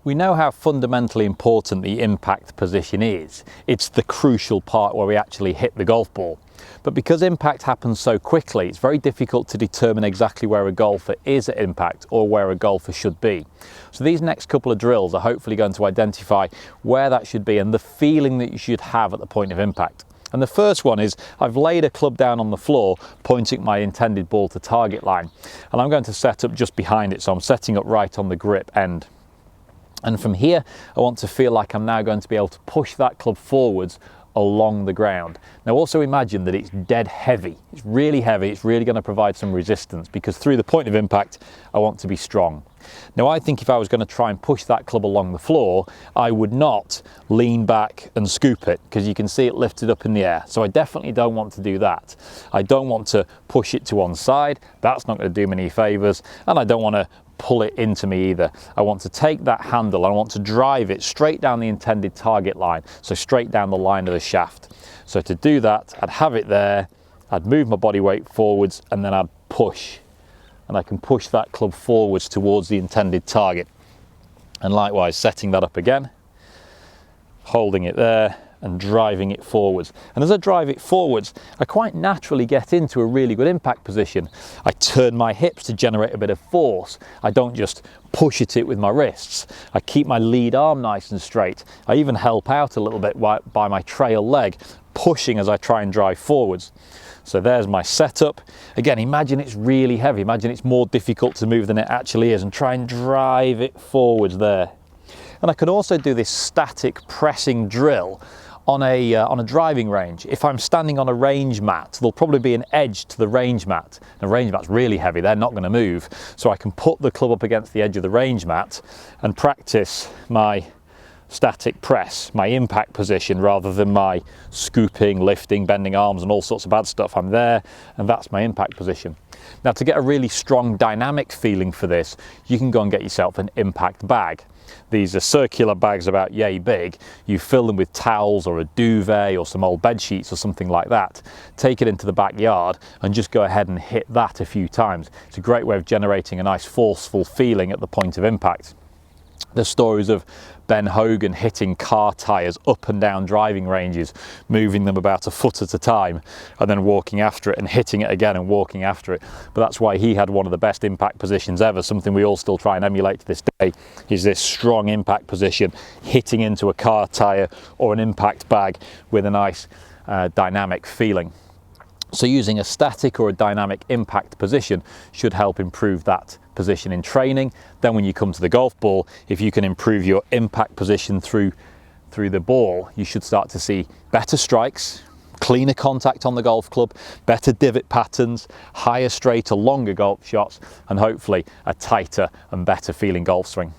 We know how fundamentally important the impact position is. It's the crucial part where we actually hit the golf ball. But because impact happens so quickly, it's very difficult to determine exactly where a golfer is at impact or where a golfer should be. So these next couple of drills are hopefully going to identify where that should be and the feeling that you should have at the point of impact. And the first one is I've laid a club down on the floor, pointing my intended ball to target line. And I'm going to set up just behind it, so I'm setting up right on the grip end. And from here, I want to feel like I'm now going to be able to push that club forwards along the ground. Now also imagine that it's dead heavy. It's really heavy. It's really going to provide some resistance because through the point of impact, I want to be strong. Now I think if I was going to try and push that club along the floor, I would not lean back and scoop it because you can see it lifted up in the air. So I definitely don't want to do that. I don't want to push it to one side. That's not going to do me any favors. And I don't want to pull it into me either. I want to take that handle, I want to drive it straight down the intended target line, so straight down the line of the shaft. So to do that, I'd have it there, I'd move my body weight forwards, and then I'd push. And I can push that club forwards towards the intended target. And likewise, setting that up again, holding it there, and driving it forwards. And as I drive it forwards, I quite naturally get into a really good impact position. I turn my hips to generate a bit of force. I don't just push at it with my wrists. I keep my lead arm nice and straight. I even help out a little bit by my trail leg, pushing as I try and drive forwards. So there's my setup. Again, imagine it's really heavy. Imagine it's more difficult to move than it actually is, and try and drive it forwards there. And I can also do this static pressing drill on a driving range. If I'm standing on a range mat, there'll probably be an edge to the range mat. The range mat's really heavy, they're not going to move. So I can put the club up against the edge of the range mat and practice my static press, my impact position, rather than my scooping, lifting, bending arms and all sorts of bad stuff. I'm there and that's my impact position. Now to get a really strong dynamic feeling for this, you can go and get yourself an impact bag. These are circular bags about yay big. You fill them with towels or a duvet or some old bed sheets or something like that. Take it into the backyard and just go ahead and hit that a few times. It's a great way of generating a nice forceful feeling at the point of impact. There's stories of Ben Hogan hitting car tyres up and down driving ranges, moving them about a foot at a time, and then walking after it and hitting it again and walking after it. But that's why he had one of the best impact positions ever, something we all still try and emulate to this day, is this strong impact position, hitting into a car tyre or an impact bag with a nice dynamic feeling. So using a static or a dynamic impact position should help improve that position in training. Then when you come to the golf ball, if you can improve your impact position through the ball, you should start to see better strikes, cleaner contact on the golf club, better divot patterns, higher, straighter, longer golf shots, and hopefully a tighter and better feeling golf swing.